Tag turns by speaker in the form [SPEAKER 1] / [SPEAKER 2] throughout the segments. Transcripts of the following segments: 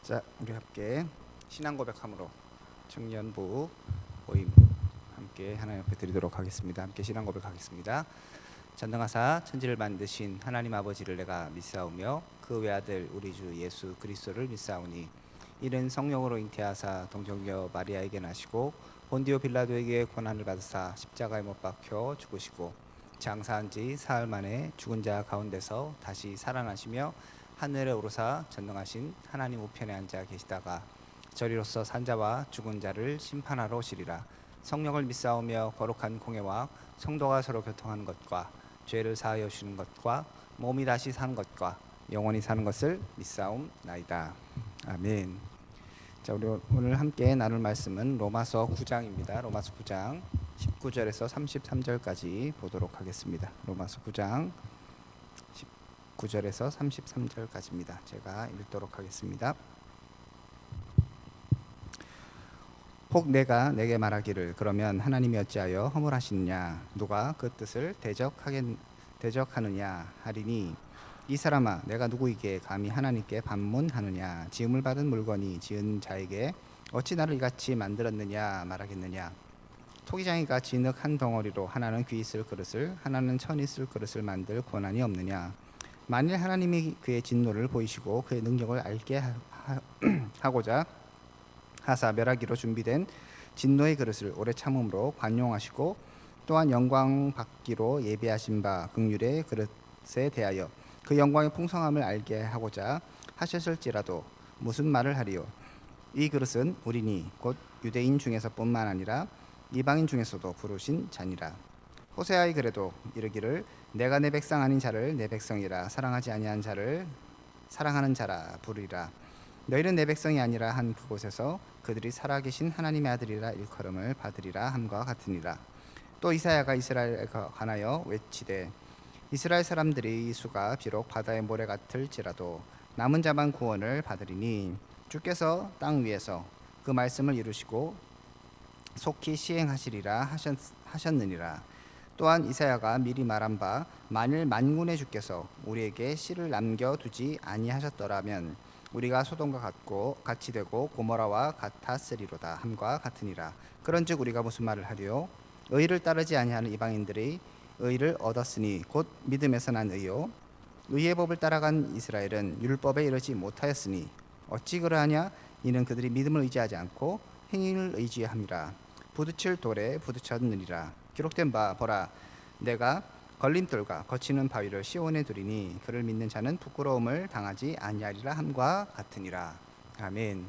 [SPEAKER 1] 자, 우리 함께 신앙 고백함으로 청년부 모임 함께 하나님 앞에 드리도록 하겠습니다. 함께 신앙 고백하겠습니다. 전능하사 천지를 만드신 하나님 아버지를 내가 믿사오며 그 외아들 우리 주 예수 그리스도를 믿사오니 이는 성령으로 잉태하사 동정녀 마리아에게 나시고 본디오 빌라도에게 고난을 받으사 십자가에 못 박혀 죽으시고 장사한 지 사흘 만에 죽은 자 가운데서 다시 살아나시며 하늘에 오르사 전능하신 하나님 우편에 앉아 계시다가 저리로서 산자와 죽은 자를 심판하러 오시리라. 성령을 믿사오며 거룩한 공회와 성도가 서로 교통하는 것과 죄를 사하여 주시는 것과 몸이 다시 사는 것과 영원히 사는 것을 믿사옵나이다. 아멘. 자, 우리 오늘 함께 나눌 말씀은 로마서 9장입니다. 로마서 9장 19절에서 33절까지 보도록 하겠습니다. 로마서 9장 19절에서 33절까지입니다. 제가 읽도록 하겠습니다. 혹 내가 내게 말하기를 그러면 하나님이 어찌하여 허물하시느냐 누가 그 뜻을 대적하느냐 하리니 이 사람아 내가 누구에게 감히 하나님께 반문하느냐 지음을 받은 물건이 지은 자에게 어찌 나를 이같이 만들었느냐 말하겠느냐 토기장이가 진흙 한 덩어리로 하나는 귀 있을 그릇을 하나는 천 있을 그릇을 만들 권한이 없느냐 만일 하나님이 그의 진노를 보이시고 그의 능력을 알게 하고자 하사 멸하기로 준비된 진노의 그릇을 오래 참음으로 관용하시고 또한 영광 받기로 예비하신 바 긍휼의 그릇에 대하여 그 영광의 풍성함을 알게 하고자 하셨을지라도 무슨 말을 하리요 이 그릇은 우리니 곧 유대인 중에서뿐만 아니라 이방인 중에서도 부르신 자니라. 호세아의 글에도 이르기를 내가 내 백성 아닌 자를 내 백성이라 사랑하지 아니한 자를 사랑하는 자라 부르리라. 너희는 내 백성이 아니라 한 그곳에서 그들이 살아계신 하나님의 아들이라 일컬음을 받으리라 함과 같으니라. 또 이사야가 이스라엘에 관하여 외치되 이스라엘 사람들이 수가 비록 바다의 모래 같을지라도 남은 자만 구원을 받으리니 주께서 땅 위에서 그 말씀을 이루시고 속히 시행하시리라 하셨느니라. 또한 이사야가 미리 말한 바 만일 만군의 주께서 우리에게 씨를 남겨두지 아니하셨더라면 우리가 소돔과 같이 되고 고모라와 같았으리로다 함과 같으니라. 그런즉 우리가 무슨 말을 하리요 의를 따르지 아니하는 이방인들이 의를 얻었으니 곧 믿음에서 난 의요 의의 법을 따라간 이스라엘은 율법에 이르지 못하였으니 어찌 그러하냐 이는 그들이 믿음을 의지하지 않고 행위를 의지함이라. 부딪힐 돌에 부딪혔느니라. 기록된 바 보라 내가 걸림돌과 거치는 바위를 시온에 두리니 그를 믿는 자는 부끄러움을 당하지 아니하리라 함과 같으니라. 아멘.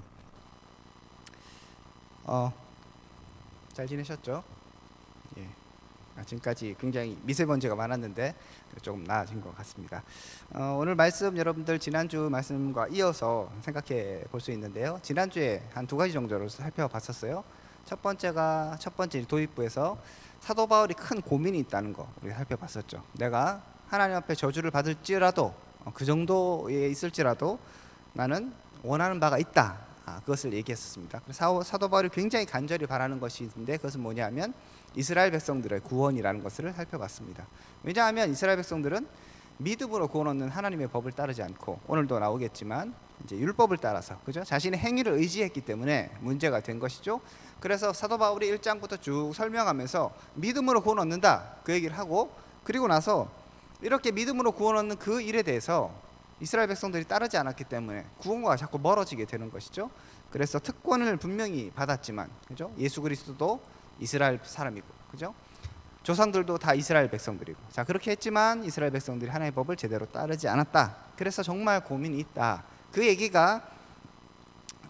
[SPEAKER 1] 잘 지내셨죠? 예. 지금까지 굉장히 미세먼지가 많았는데 조금 나아진 것 같습니다. 오늘 말씀 여러분들 지난주 말씀과 이어서 생각해 볼 수 있는데요. 지난주에 한 두 가지 정도로 살펴봤었어요. 첫 번째 도입부에서 사도 바울이 큰 고민이 있다는 거 우리 살펴봤었죠. 내가 하나님 앞에 저주를 받을지라도 그 정도에 있을지라도 나는 원하는 바가 있다. 그것을 얘기했었습니다. 사도 바울이 굉장히 간절히 바라는 것이 있는데 그것은 뭐냐면 이스라엘 백성들의 구원이라는 것을 살펴봤습니다. 왜냐하면 이스라엘 백성들은 믿음으로 구원 얻는 하나님의 법을 따르지 않고 오늘도 나오겠지만 이제 율법을 따라서 그죠? 자신의 행위를 의지했기 때문에 문제가 된 것이죠. 그래서 사도 바울이 1장부터 쭉 설명하면서 믿음으로 구원 얻는다 그 얘기를 하고 그리고 나서 이렇게 믿음으로 구원 얻는 그 일에 대해서 이스라엘 백성들이 따르지 않았기 때문에 구원과 자꾸 멀어지게 되는 것이죠. 그래서 특권을 분명히 받았지만 그죠? 예수 그리스도도 이스라엘 사람이고 그죠? 조상들도 다 이스라엘 백성들이고 자 그렇게 했지만 이스라엘 백성들이 하나님의 법을 제대로 따르지 않았다. 그래서 정말 고민이 있다. 그 얘기가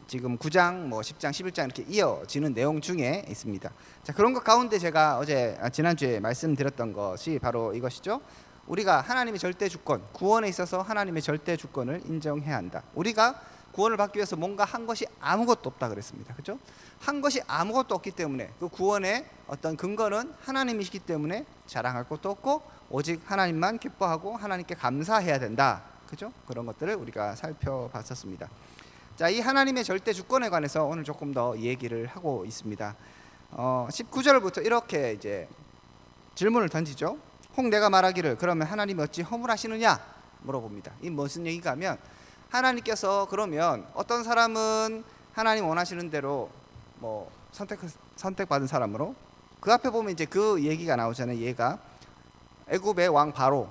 [SPEAKER 1] 지금 9장, 10장, 11장 이렇게 이어지는 내용 중에 있습니다. 자 그런 것 가운데 제가 지난주에 말씀드렸던 것이 바로 이것이죠. 우리가 하나님의 절대 주권, 구원에 있어서 하나님의 절대 주권을 인정해야 한다. 우리가 구원을 받기 위해서 뭔가 한 것이 아무것도 없다 그랬습니다. 그렇죠? 한 것이 아무것도 없기 때문에 그 구원의 어떤 근거는 하나님이시기 때문에 자랑할 것도 없고 오직 하나님만 기뻐하고 하나님께 감사해야 된다. 그렇죠? 그런 것들을 우리가 살펴봤었습니다. 자, 이 하나님의 절대 주권에 관해서 오늘 조금 더 얘기를 하고 있습니다. 19절부터 이렇게 이제 질문을 던지죠. 혹 내가 말하기를 그러면 하나님이 어찌 허물하시느냐 물어봅니다. 이 무슨 얘기가 하면 하나님께서 그러면 어떤 사람은 하나님 원하시는 대로 뭐 선택받은 사람으로, 그 앞에 보면 이제 그 얘기가 나오잖아요. 얘가 애굽의 왕 바로,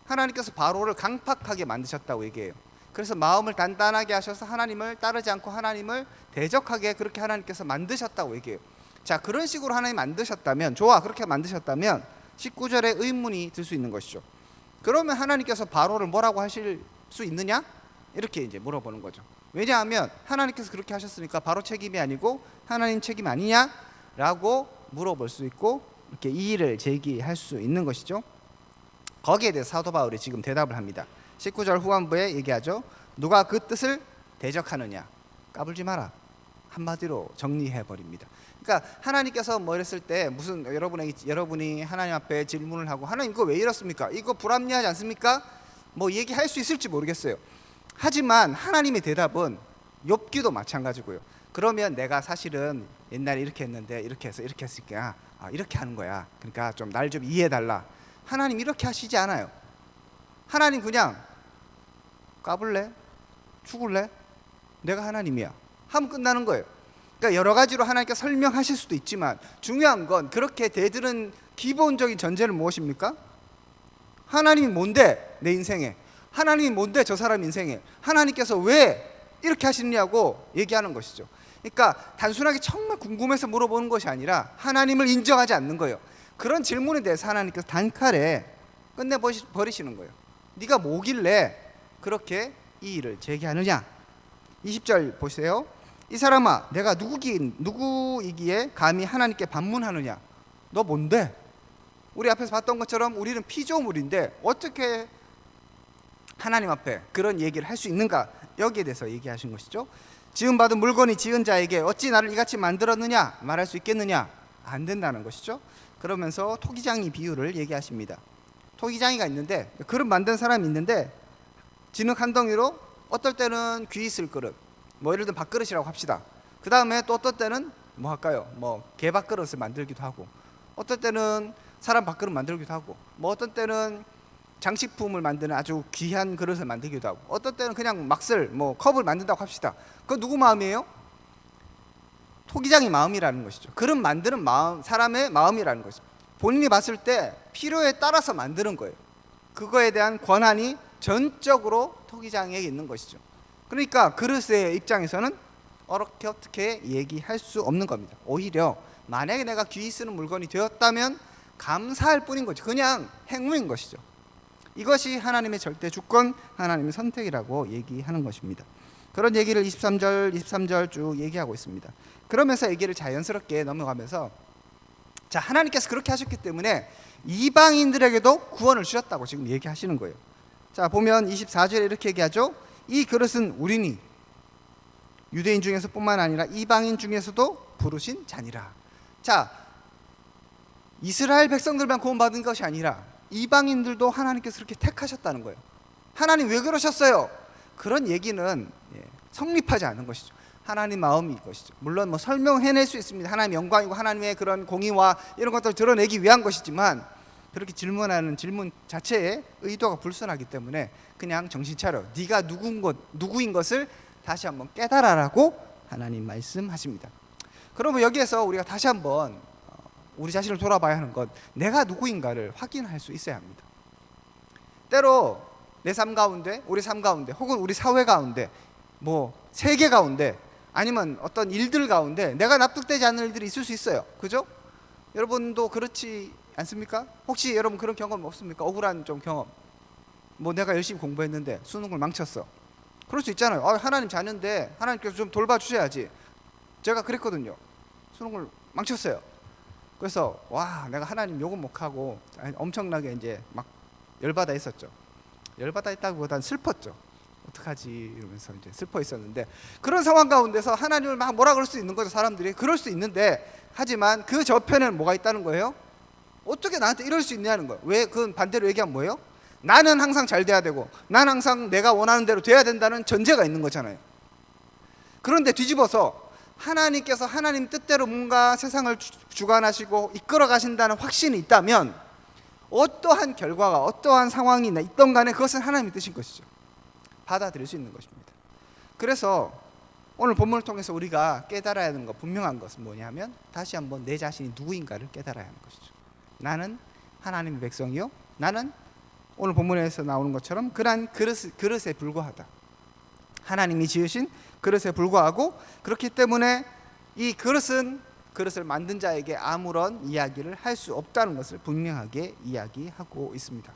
[SPEAKER 1] 하나님께서 바로를 강팍하게 만드셨다고 얘기해요. 그래서 마음을 단단하게 하셔서 하나님을 따르지 않고 하나님을 대적하게 그렇게 하나님께서 만드셨다고 얘기해요. 자, 그런 식으로 하나님 만드셨다면, 좋아, 그렇게 만드셨다면 19절에 의문이 들 수 있는 것이죠. 그러면 하나님께서 바로를 뭐라고 하실 수 있느냐? 이렇게 이제 물어보는 거죠. 왜냐하면 하나님께서 그렇게 하셨으니까 바로 책임이 아니고 하나님 책임 아니냐라고 물어볼 수 있고, 이렇게 이의를 제기할 수 있는 것이죠. 거기에 대해서 사도 바울이 지금 대답을 합니다. 19절 후반부에 얘기하죠. 누가 그 뜻을 대적하느냐? 까불지 마라. 한마디로 정리해 버립니다. 그러니까 하나님께서 뭐 이랬을 때 무슨 여러분이 하나님 앞에 질문을 하고, 하나님 이거 왜 이렇습니까? 이거 불합리하지 않습니까? 뭐 얘기할 수 있을지 모르겠어요. 하지만 하나님의 대답은, 욥기도 마찬가지고요. 그러면 내가 사실은 옛날에 이렇게 했는데 이렇게 해서 이렇게 했으니까 이렇게 하는 거야. 그러니까 좀 날 좀 이해해 달라. 하나님 이렇게 하시지 않아요. 하나님 그냥 까불래? 죽을래? 내가 하나님이야 하면 끝나는 거예요. 그러니까 여러 가지로 하나님께 설명하실 수도 있지만, 중요한 건 그렇게 대드는 기본적인 전제는 무엇입니까? 하나님이 뭔데 내 인생에, 하나님이 뭔데 저 사람 인생에, 하나님께서 왜 이렇게 하시느냐고 얘기하는 것이죠. 그러니까 단순하게 정말 궁금해서 물어보는 것이 아니라 하나님을 인정하지 않는 거예요. 그런 질문에 대해서 하나님께서 단칼에 끝내버리시는 거예요. 네가 뭐길래 그렇게 이 일을 제기하느냐. 20절 보세요. 이 사람아, 내가 누구이기에 감히 하나님께 반문하느냐? 너 뭔데? 우리 앞에서 봤던 것처럼 우리는 피조물인데 어떻게 하나님 앞에 그런 얘기를 할 수 있는가? 여기에 대해서 얘기하신 것이죠. 지음받은 물건이 지은 자에게 어찌 나를 이같이 만들었느냐 말할 수 있겠느냐? 안 된다는 것이죠. 그러면서 토기장이 비유를 얘기하십니다. 토기장이가 있는데, 그릇 만든 사람이 있는데, 진흙 한 덩이로 어떨 때는 귀 있을 그릇, 뭐 예를 들면 밥그릇이라고 합시다. 그 다음에 또 어떨 때는 뭐 할까요? 뭐 개밥그릇을 만들기도 하고, 어떨 때는 사람 밥그릇 만들기도 하고, 뭐 어떤 때는 장식품을 만드는 아주 귀한 그릇을 만들기도 하고, 어떤 때는 그냥 막슬 뭐 컵을 만든다고 합시다. 그건 누구 마음이에요? 토기장의 마음이라는 것이죠. 그릇 만드는 마음, 사람의 마음이라는 것이죠. 본인이 봤을 때 필요에 따라서 만드는 거예요. 그거에 대한 권한이 전적으로 토기장에게 있는 것이죠. 그러니까 그릇의 입장에서는 어떻게 얘기할 수 없는 겁니다. 오히려 만약에 내가 귀히 쓰는 물건이 되었다면 감사할 뿐인 거죠. 그냥 행운인 것이죠. 이것이 하나님의 절대 주권, 하나님의 선택이라고 얘기하는 것입니다. 그런 얘기를 23절 쭉 얘기하고 있습니다. 그러면서 얘기를 자연스럽게 넘어가면서, 자, 하나님께서 그렇게 하셨기 때문에 이방인들에게도 구원을 주셨다고 지금 얘기하시는 거예요. 자, 보면 24절에 이렇게 얘기하죠. 이 그릇은 우리니 유대인 중에서 뿐만 아니라 이방인 중에서도 부르신 자니라. 자, 이스라엘 백성들만 구원받은 것이 아니라 이방인들도 하나님께서 그렇게 택하셨다는 거예요. 하나님 왜 그러셨어요? 그런 얘기는 성립하지 않은 것이죠. 하나님 마음이 것이죠. 물론 뭐 설명해낼 수 있습니다. 하나님의 영광이고 하나님의 그런 공의와 이런 것들을 드러내기 위한 것이지만, 그렇게 질문하는 질문 자체에 의도가 불순하기 때문에 그냥 정신 차려, 네가 누구인 것을 다시 한번 깨달아라고 하나님 말씀하십니다. 그러면 여기에서 우리가 다시 한번 우리 자신을 돌아봐야 하는 것, 내가 누구인가를 확인할 수 있어야 합니다. 때로 내 삶 가운데, 우리 삶 가운데, 혹은 우리 사회 가운데, 뭐 세계 가운데, 아니면 어떤 일들 가운데 내가 납득되지 않는 일들이 있을 수 있어요. 그죠? 여러분도 그렇지 않습니까? 혹시 여러분 그런 경험 없습니까? 억울한 좀 경험. 뭐 내가 열심히 공부했는데 수능을 망쳤어. 그럴 수 있잖아요. 하나님 자녀인데 하나님께서 좀 돌봐주셔야지. 제가 그랬거든요. 수능을 망쳤어요. 그래서 와, 내가 하나님 욕은 못하고 엄청나게 이제 막 열받아 있었죠. 열받아 있다기보다는 슬펐죠. 어떡하지 이러면서 이제 슬퍼 있었는데, 그런 상황 가운데서 하나님을 막 뭐라 그럴 수 있는 거죠. 사람들이 그럴 수 있는데, 하지만 그 저편에는 뭐가 있다는 거예요? 어떻게 나한테 이럴 수 있냐는 거예요. 왜? 그건 반대로 얘기하면 뭐예요? 나는 항상 잘 돼야 되고, 난 항상 내가 원하는 대로 돼야 된다는 전제가 있는 거잖아요. 그런데 뒤집어서 하나님께서 하나님 뜻대로 뭔가 세상을 주관하시고 이끌어 가신다는 확신이 있다면, 어떠한 결과가 어떠한 상황이 있던 간에 그것은 하나님의 뜻인 것이죠. 받아들일 수 있는 것입니다. 그래서 오늘 본문을 통해서 우리가 깨달아야 하는 것, 분명한 것은 뭐냐면 다시 한번 내 자신이 누구인가를 깨달아야 하는 것이죠. 나는 하나님의 백성이요, 나는 오늘 본문에서 나오는 것처럼 그러한 그릇에 불과하다. 하나님이 지으신 그릇에 불과하고, 그렇기 때문에 이 그릇을 만든 자에게 아무런 이야기를 할 수 없다는 것을 분명하게 이야기하고 있습니다.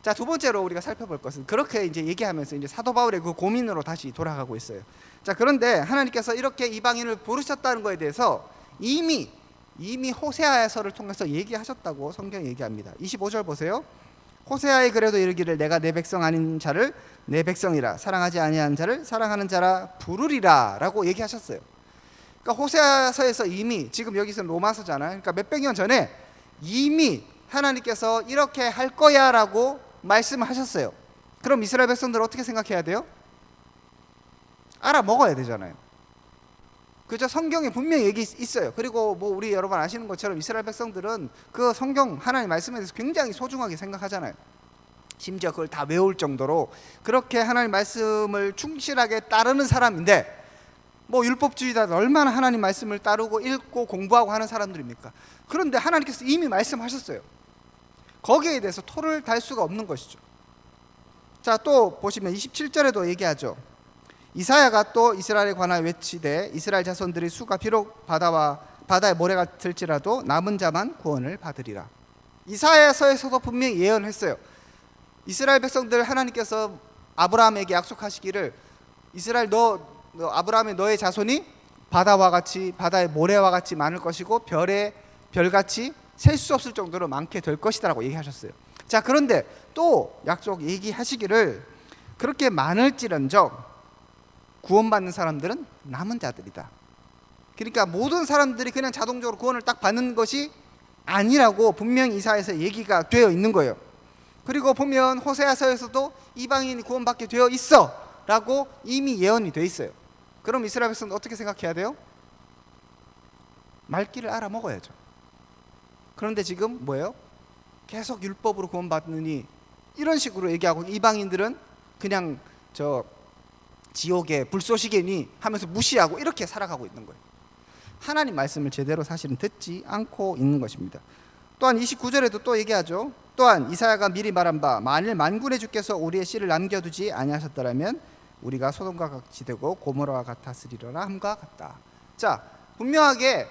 [SPEAKER 1] 자, 두 번째로 우리가 살펴볼 것은, 그렇게 이제 얘기하면서 이제 사도 바울의 그 고민으로 다시 돌아가고 있어요. 자, 그런데 하나님께서 이렇게 이방인을 부르셨다는 것에 대해서 이미 호세아서를 통해서 얘기하셨다고 성경이 얘기합니다. 25절 보세요. 호세아의 글에도 이르기를 내가 내 백성 아닌 자를 내 백성이라, 사랑하지 아니한 자를 사랑하는 자라 부르리라 라고 얘기하셨어요. 그러니까 호세아서에서 이미, 지금 여기서는 로마서잖아요. 그러니까 몇백 년 전에 이미 하나님께서 이렇게 할 거야 라고 말씀하셨어요. 그럼 이스라엘 백성들 어떻게 생각해야 돼요? 알아먹어야 되잖아요. 그죠? 성경에 분명히 얘기 있어요. 그리고 뭐 우리 여러분 아시는 것처럼 이스라엘 백성들은 그 성경 하나님 말씀에 대해서 굉장히 소중하게 생각하잖아요. 심지어 그걸 다 외울 정도로 그렇게 하나님 말씀을 충실하게 따르는 사람인데, 뭐 율법주의자들 얼마나 하나님 말씀을 따르고 읽고 공부하고 하는 사람들입니까? 그런데 하나님께서 이미 말씀하셨어요. 거기에 대해서 토를 달 수가 없는 것이죠. 자, 또 보시면 27절에도 얘기하죠. 이사야가 또 이스라엘에 관하여 외치되 이스라엘 자손들의 수가 비록 바다의 모래가 들지라도 남은 자만 구원을 받으리라. 이사야서에서도 분명히 예언했어요. 이스라엘 백성들 하나님께서 아브라함에게 약속하시기를, 이스라엘 아브라함의 너의 자손이 바다와 같이, 바다의 모래와 같이 많을 것이고 별같이 셀 수 없을 정도로 많게 될 것이다라고 얘기하셨어요. 자, 그런데 또 약속 얘기하시기를 그렇게 많을지런정 구원받는 사람들은 남은 자들이다. 그러니까 모든 사람들이 그냥 자동적으로 구원을 딱 받는 것이 아니라고 분명히 이사야에서 얘기가 되어 있는 거예요. 그리고 보면 호세아서에서도 이방인이 구원받게 되어 있어 라고 이미 예언이 되어 있어요. 그럼 이스라엘 백성은 어떻게 생각해야 돼요? 말귀를 알아먹어야죠. 그런데 지금 뭐예요? 계속 율법으로 구원받느니 이런 식으로 얘기하고, 이방인들은 그냥 저 지옥의 불쏘시개니 하면서 무시하고 이렇게 살아가고 있는 거예요. 하나님 말씀을 제대로 사실은 듣지 않고 있는 것입니다. 또한 29절에도 또 얘기하죠. 또한 이사야가 미리 말한 바 만일 만군의 주께서 우리의 씨를 남겨두지 아니하셨더라면 우리가 소돔과 같이 되고 고모라와 같았으리라 함과 같다. 자, 분명하게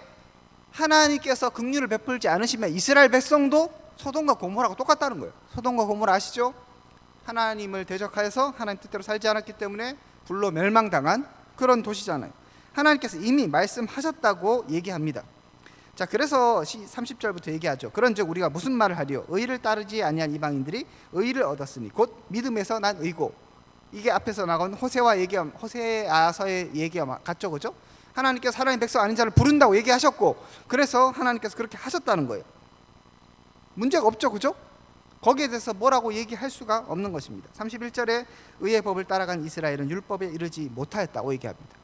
[SPEAKER 1] 하나님께서 긍휼을 베풀지 않으시면 이스라엘 백성도 소돔과 고모라가 똑같다는 거예요. 소돔과 고모라 아시죠? 하나님을 대적하여서 하나님 뜻대로 살지 않았기 때문에 불로 멸망당한 그런 도시잖아요. 하나님께서 이미 말씀하셨다고 얘기합니다. 자, 그래서 30절부터 얘기하죠. 그런즉 우리가 무슨 말을 하리요? 의를 따르지 아니한 이방인들이 의를 얻었으니 곧 믿음에서 난 의고. 이게 앞에서 나온 호세아서의 얘기와 같죠, 그죠? 하나님께서 하나님 백성 아닌 자를 부른다고 얘기하셨고, 그래서 하나님께서 그렇게 하셨다는 거예요. 문제가 없죠, 그죠? 거기에 대해서 뭐라고 얘기할 수가 없는 것입니다. 31절에 의의 법을 따라간 이스라엘은 율법에 이르지 못하였다고 얘기합니다.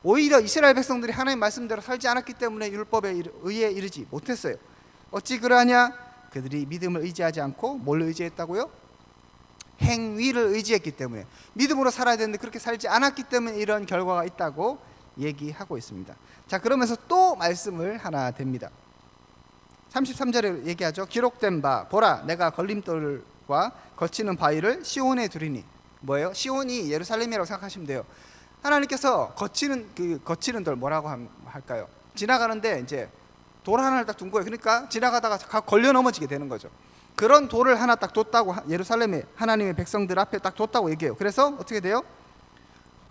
[SPEAKER 1] 오히려 이스라엘 백성들이 하나님 말씀대로 살지 않았기 때문에 율법에 의에 이르지 못했어요. 어찌 그러하냐? 그들이 믿음을 의지하지 않고 뭘 의지했다고요? 행위를 의지했기 때문에, 믿음으로 살아야 되는데 그렇게 살지 않았기 때문에 이런 결과가 있다고 얘기하고 있습니다. 자, 그러면서 또 말씀을 하나 댑니다. 33절에 얘기하죠. 기록된 바 보라 내가 걸림돌과 거치는 바위를 시온에 두리니. 뭐예요? 시온이 예루살렘이라고 생각하시면 돼요. 하나님께서 거치는 돌 뭐라고 할까요? 지나가는데 이제 돌 하나를 딱 둔 거예요. 그러니까 지나가다가 걸려 넘어지게 되는 거죠. 그런 돌을 하나 딱 뒀다고, 예루살렘에 하나님의 백성들 앞에 딱 뒀다고 얘기해요. 그래서 어떻게 돼요?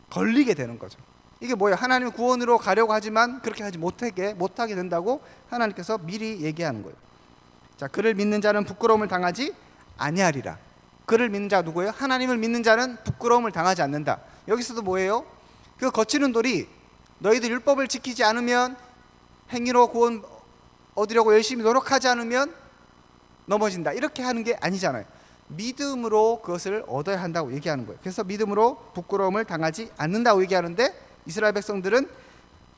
[SPEAKER 1] 걸리게 되는 거죠. 이게 뭐예요? 하나님의 구원으로 가려고 하지만 그렇게 하지 못하게 된다고 하나님께서 미리 얘기하는 거예요. 자, 그를 믿는 자는 부끄러움을 당하지 아니하리라. 그를 믿는 자 누구예요? 하나님을 믿는 자는 부끄러움을 당하지 않는다. 여기서도 뭐예요? 그 거치는 돌이 너희들 율법을 지키지 않으면, 행위로 구원 얻으려고 열심히 노력하지 않으면 넘어진다, 이렇게 하는 게 아니잖아요. 믿음으로 그것을 얻어야 한다고 얘기하는 거예요. 그래서 믿음으로 부끄러움을 당하지 않는다고 얘기하는데, 이스라엘 백성들은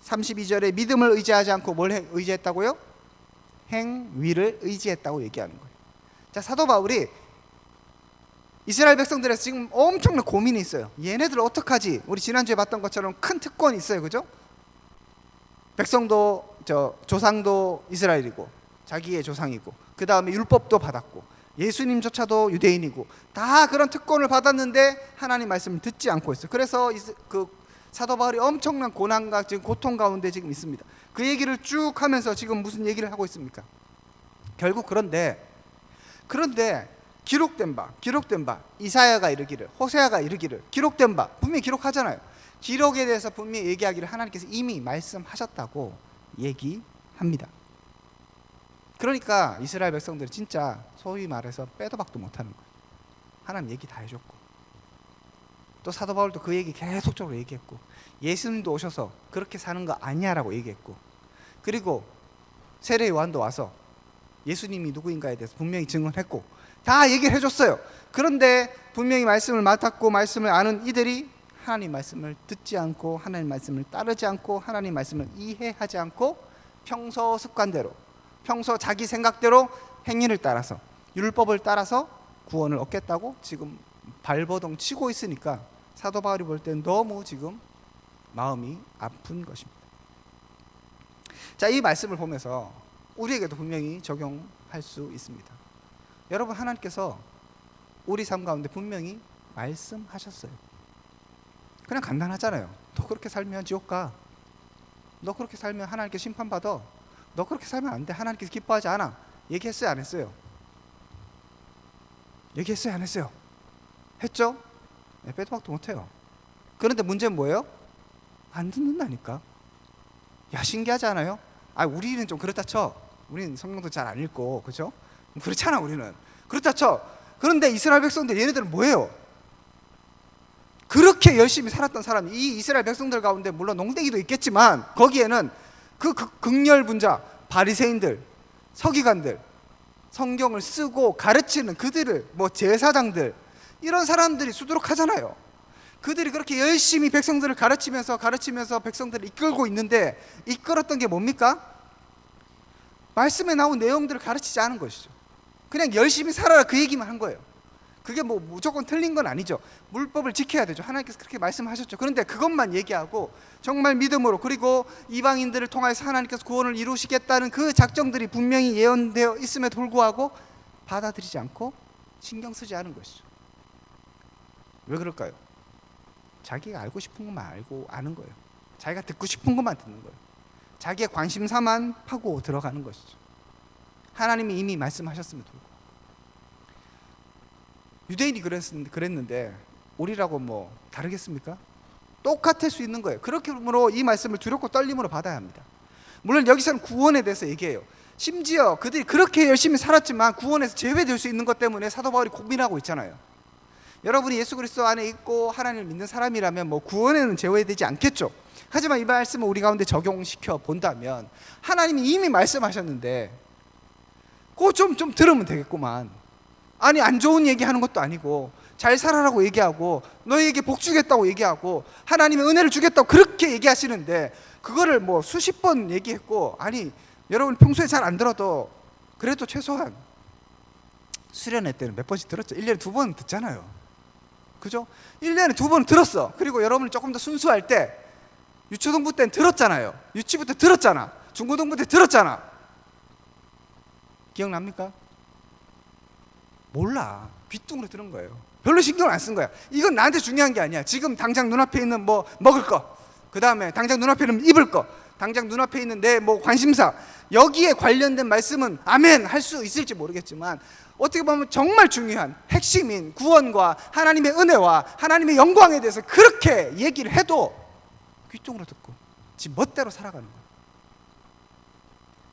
[SPEAKER 1] 32절에 믿음을 의지하지 않고 뭘 의지했다고요? 행위를 의지했다고 얘기하는 거예요. 자, 사도 바울이 이스라엘 백성들에서 지금 엄청난 고민이 있어요. 얘네들 어떡하지? 우리 지난주에 봤던 것처럼 큰 특권이 있어요. 그죠? 백성도 조상도 이스라엘이고 자기의 조상이고 그 다음에 율법도 받았고 예수님조차도 유대인이고 다 그런 특권을 받았는데 하나님 말씀을 듣지 않고 있어요. 그래서 그 사도 바울이 엄청난 고난과 지금 고통 가운데 지금 있습니다. 그 얘기를 쭉 하면서 지금 무슨 얘기를 하고 있습니까? 결국 그런데 기록된 바 이사야가 이르기를 호세아가 이르기를 기록된 바 분명히 기록하잖아요. 기록에 대해서 분명히 얘기하기를 하나님께서 이미 말씀하셨다고 얘기합니다. 그러니까 이스라엘 백성들은 진짜 소위 말해서 빼도 박도 못하는 거예요. 하나님 얘기 다 해줬고 또 사도 바울도 그 얘기 계속적으로 얘기했고 예수님도 오셔서 그렇게 사는 거 아니야라고 얘기했고 그리고 세례 요한도 와서 예수님이 누구인가에 대해서 분명히 증언했고 다 얘기를 해줬어요. 그런데 분명히 말씀을 맡았고 말씀을 아는 이들이 하나님 말씀을 듣지 않고 하나님 말씀을 따르지 않고 하나님 말씀을 이해하지 않고 평소 습관대로 평소 자기 생각대로 행위를 따라서 율법을 따라서 구원을 얻겠다고 지금 발버둥 치고 있으니까 사도 바울이 볼 땐 너무 지금 마음이 아픈 것입니다. 자, 이 말씀을 보면서 우리에게도 분명히 적용할 수 있습니다. 여러분, 하나님께서 우리 삶 가운데 분명히 말씀하셨어요. 그냥 간단하잖아요. 너 그렇게 살면 지옥 가. 너 그렇게 살면 하나님께 심판받아. 너 그렇게 살면 안 돼. 하나님께서 기뻐하지 않아. 얘기했어요, 안 했어요? 얘기했어요, 안 했어요? 했죠? 네, 빼도 박도 못해요. 그런데 문제는 뭐예요? 안 듣는다니까. 야, 신기하지 않아요? 우리는 좀 그렇다 쳐. 우리는 성경도 잘 안 읽고, 그죠? 그렇잖아, 우리는. 그렇다 쳐. 그런데 이스라엘 백성들, 얘네들은 뭐예요? 그렇게 열심히 살았던 사람이 이 이스라엘 백성들 가운데 물론 농땡이도 있겠지만 거기에는 그 극렬분자, 바리새인들, 서기관들, 성경을 쓰고 가르치는 그들을 제사장들 이런 사람들이 수두룩하잖아요. 그들이 그렇게 열심히 백성들을 가르치면서 백성들을 이끌고 있는데 이끌었던 게 뭡니까? 말씀에 나온 내용들을 가르치지 않은 것이죠. 그냥 열심히 살아라 그 얘기만 한 거예요. 그게 무조건 틀린 건 아니죠. 물법을 지켜야 되죠. 하나님께서 그렇게 말씀하셨죠. 그런데 그것만 얘기하고 정말 믿음으로 그리고 이방인들을 통해서 하나님께서 구원을 이루시겠다는 그 작정들이 분명히 예언되어 있음에도 불구하고 받아들이지 않고 신경 쓰지 않은 것이죠. 왜 그럴까요? 자기가 알고 싶은 것만 알고 아는 거예요. 자기가 듣고 싶은 것만 듣는 거예요. 자기의 관심사만 파고 들어가는 것이죠. 하나님이 이미 말씀하셨음에도 불구하고. 유대인이 그랬는데 우리라고 다르겠습니까? 똑같을 수 있는 거예요. 그렇게 함으로 이 말씀을 두렵고 떨림으로 받아야 합니다. 물론 여기서는 구원에 대해서 얘기해요. 심지어 그들이 그렇게 열심히 살았지만 구원에서 제외될 수 있는 것 때문에 사도 바울이 고민하고 있잖아요. 여러분이 예수 그리스도 안에 있고 하나님을 믿는 사람이라면 구원에는 제외되지 않겠죠. 하지만 이 말씀을 우리 가운데 적용시켜 본다면 하나님이 이미 말씀하셨는데 그거 좀 들으면 되겠구만. 안 좋은 얘기하는 것도 아니고 잘 살아라고 얘기하고 너희에게 복 주겠다고 얘기하고 하나님의 은혜를 주겠다고 그렇게 얘기하시는데 그거를 수십 번 얘기했고 여러분 평소에 잘 안 들어도 그래도 최소한 수련회 때는 몇 번씩 들었죠. 1년에 2번 듣잖아요. 그죠? 1년에 2번 들었어. 그리고 여러분이 조금 더 순수할 때 유초등부 때는 들었잖아요. 유치부 때 들었잖아. 중고등부 때 들었잖아. 기억납니까? 몰라. 귀뚱으로 들은 거예요. 별로 신경을 안 쓴 거야. 이건 나한테 중요한 게 아니야. 지금 당장 눈앞에 있는 먹을 거, 그 다음에 당장 눈앞에 있는 입을 거, 당장 눈앞에 있는 내 관심사, 여기에 관련된 말씀은 아멘 할 수 있을지 모르겠지만 어떻게 보면 정말 중요한 핵심인 구원과 하나님의 은혜와 하나님의 영광에 대해서 그렇게 얘기를 해도 귀뚱으로 듣고 지 멋대로 살아가는 거야.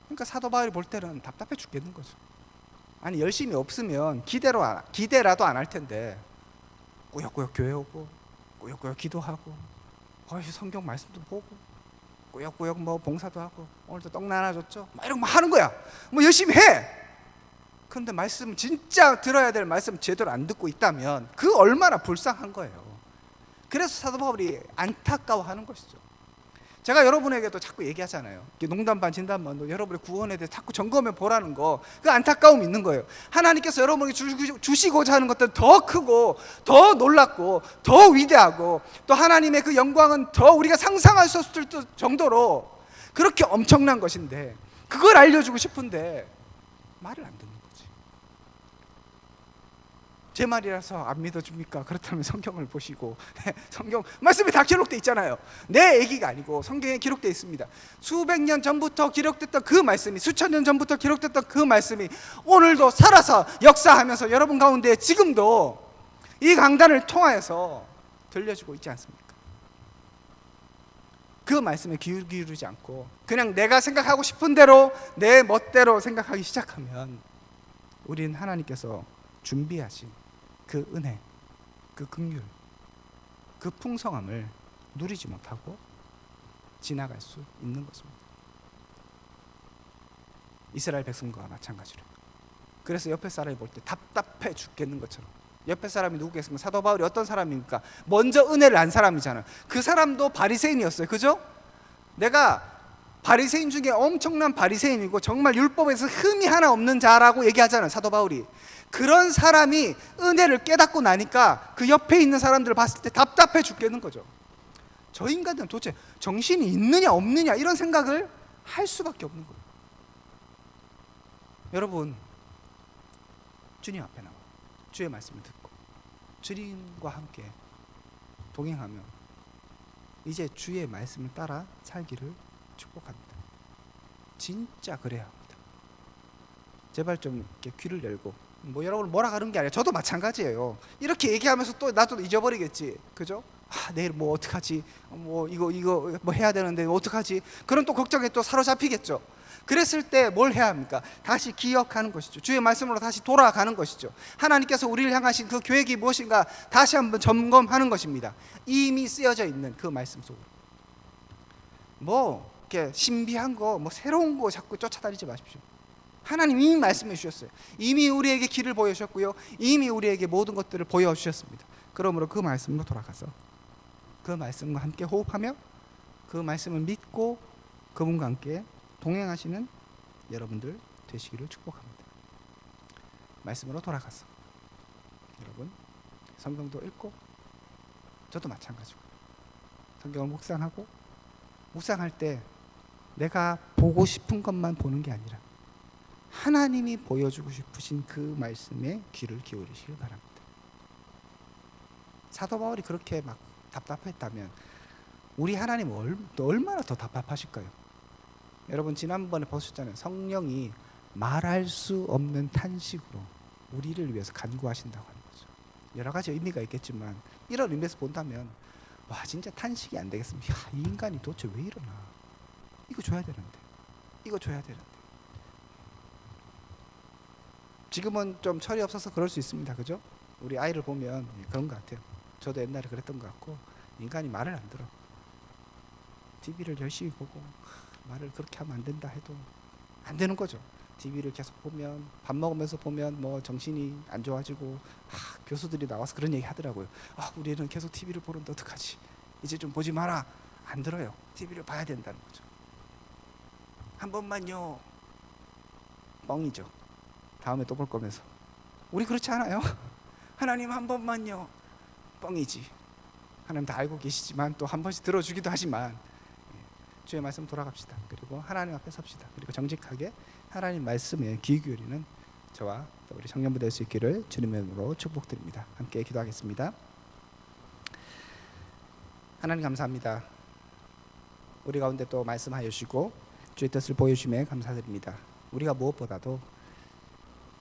[SPEAKER 1] 그러니까 사도 바울이 볼 때는 답답해 죽겠는 거죠. 열심히 없으면 기대라도 안 할 텐데 꾸역꾸역 교회 오고 꾸역꾸역 기도하고 성경 말씀도 보고 꾸역꾸역 봉사도 하고 오늘도 떡 나눠줬죠. 이런 거 하는 거야. 열심히 해. 그런데 말씀 진짜 들어야 될 말씀 제대로 안 듣고 있다면 그 얼마나 불쌍한 거예요. 그래서 사도 바울이 안타까워하는 것이죠. 제가 여러분에게도 자꾸 얘기하잖아요. 농담 반 진담 반도 여러분의 구원에 대해서 자꾸 점검해 보라는 거, 그 안타까움이 있는 거예요. 하나님께서 여러분에게 주시고자 하는 것들은 더 크고 더 놀랍고 더 위대하고, 또 하나님의 그 영광은 더 우리가 상상할 수 없을 정도로 그렇게 엄청난 것인데, 그걸 알려주고 싶은데 말을 안 듣는 거지. 제 말이라서 안 믿어줍니까? 그렇다면 성경을 보시고 성경 말씀이 다 기록되어 있잖아요. 내 얘기가 아니고 성경에 기록되어 있습니다. 수백 년 전부터 기록됐던 그 말씀이, 수천 년 전부터 기록됐던 그 말씀이 오늘도 살아서 역사하면서 여러분 가운데 지금도 이 강단을 통하여서 들려주고 있지 않습니까? 그 말씀에 귀 기울이지 않고 그냥 내가 생각하고 싶은 대로 내 멋대로 생각하기 시작하면 우리는 하나님께서 준비하신 그 은혜, 그 긍휼, 그 풍성함을 누리지 못하고 지나갈 수 있는 것입니다. 이스라엘 백성과 마찬가지로. 그래서 옆에 사람이 볼 때 답답해 죽겠는 것처럼, 옆에 사람이 누구겠습니까? 사도 바울이 어떤 사람입니까? 먼저 은혜를 안 사람이잖아요. 그 사람도 바리새인이었어요. 그죠? 내가 바리새인 중에 엄청난 바리새인이고 정말 율법에서 흠이 하나 없는 자라고 얘기하잖아요, 사도 바울이. 그런 사람이 은혜를 깨닫고 나니까 그 옆에 있는 사람들을 봤을 때 답답해 죽겠는 거죠. 저 인간은 도대체 정신이 있느냐 없느냐 이런 생각을 할 수밖에 없는 거예요. 여러분, 주님 앞에 나와 주의 말씀을 듣고 주님과 함께 동행하며 이제 주의 말씀을 따라 살기를 축복합니다. 진짜 그래야 합니다. 제발 좀 이렇게 귀를 열고, 뭐 여러분 뭐라 하는 게 아니라 저도 마찬가지예요. 이렇게 얘기하면서 또 나도 잊어버리겠지, 그죠? 내일 뭐 어떡하지, 뭐 이거 뭐 해야 되는데 어떡하지, 그런 또 걱정에 또 사로잡히겠죠. 그랬을 때 뭘 해야 합니까? 다시 기억하는 것이죠. 주의 말씀으로 다시 돌아가는 것이죠. 하나님께서 우리를 향하신 그 계획이 무엇인가 다시 한번 점검하는 것입니다. 이미 쓰여져 있는 그 말씀 속으로. 뭐 이렇게 신비한 거, 뭐 새로운 거 자꾸 쫓아다니지 마십시오. 하나님 이미 말씀해 주셨어요. 이미 우리에게 길을 보여주셨고요, 이미 우리에게 모든 것들을 보여주셨습니다. 그러므로 그 말씀으로 돌아가서 그 말씀과 함께 호흡하며 그 말씀을 믿고 그분과 함께 동행하시는 여러분들 되시기를 축복합니다. 말씀으로 돌아가서 여러분 성경도 읽고, 저도 마찬가지고 성경을 묵상할 때 내가 보고 싶은 것만 보는 게 아니라 하나님이 보여주고 싶으신 그 말씀에 귀를 기울이시길 바랍니다. 사도 바울이 그렇게 막 답답했다면 우리 하나님 얼마나 더 답답하실까요? 여러분 지난번에 보셨잖아요. 성령이 말할 수 없는 탄식으로 우리를 위해서 간구하신다고 하는 거죠. 여러 가지 의미가 있겠지만 이런 의미에서 본다면 와, 진짜 탄식이 안 되겠습니다. 이 인간이 도대체 왜 이러나, 이거 줘야 되는데. 지금은 좀 철이 없어서 그럴 수 있습니다. 그죠? 우리 아이를 보면 그런 것 같아요. 저도 옛날에 그랬던 것 같고, 인간이 말을 안 들어. TV를 열심히 보고 말을 그렇게 하면 안 된다 해도 안 되는 거죠. TV를 계속 보면, 밥 먹으면서 보면 뭐 정신이 안 좋아지고, 교수들이 나와서 그런 얘기 하더라고요. 우리는 계속 TV를 보는데 어떡하지? 이제 좀 보지 마라. 안 들어요. TV를 봐야 된다는 거죠. 한 번만요. 뻥이죠. 다음에 또 볼 거면서. 우리 그렇지 않아요? 하나님 한 번만요. 뻥이지. 하나님 다 알고 계시지만 또 한 번씩 들어주기도 하지만, 주의 말씀 돌아갑시다. 그리고 하나님 앞에 섭시다. 그리고 정직하게 하나님 말씀에 귀 기울이는 저와 또 우리 청년부 될 수 있기를 주님의 이름으로 축복드립니다. 함께 기도하겠습니다. 하나님 감사합니다. 우리 가운데 또 말씀하여 주시고 주의 뜻을 보여주심에 감사드립니다. 우리가 무엇보다도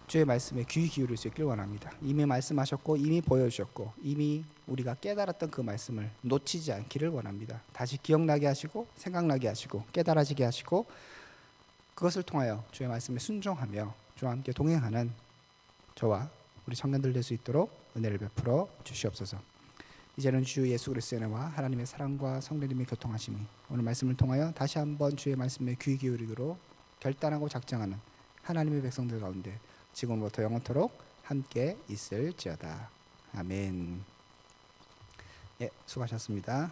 [SPEAKER 1] 주의 말씀에 귀 기울일 수 있길 원합니다. 이미 말씀하셨고 이미 보여주셨고 이미 우리가 깨달았던 그 말씀을 놓치지 않기를 원합니다. 다시 기억나게 하시고 생각나게 하시고 깨달아지게 하시고, 그것을 통하여 주의 말씀에 순종하며 주와 함께 동행하는 저와 우리 청년들 될 수 있도록 은혜를 베풀어 주시옵소서. 이제는 주 예수 그리스도의 은혜와 하나님의 사랑과 성령님의 교통하심이 오늘 말씀을 통하여 다시 한번 주의 말씀에 귀 기울이기로 결단하고 작정하는 하나님의 백성들 가운데 지금부터 영원토록 함께 있을지어다. 아멘. 수고하셨습니다.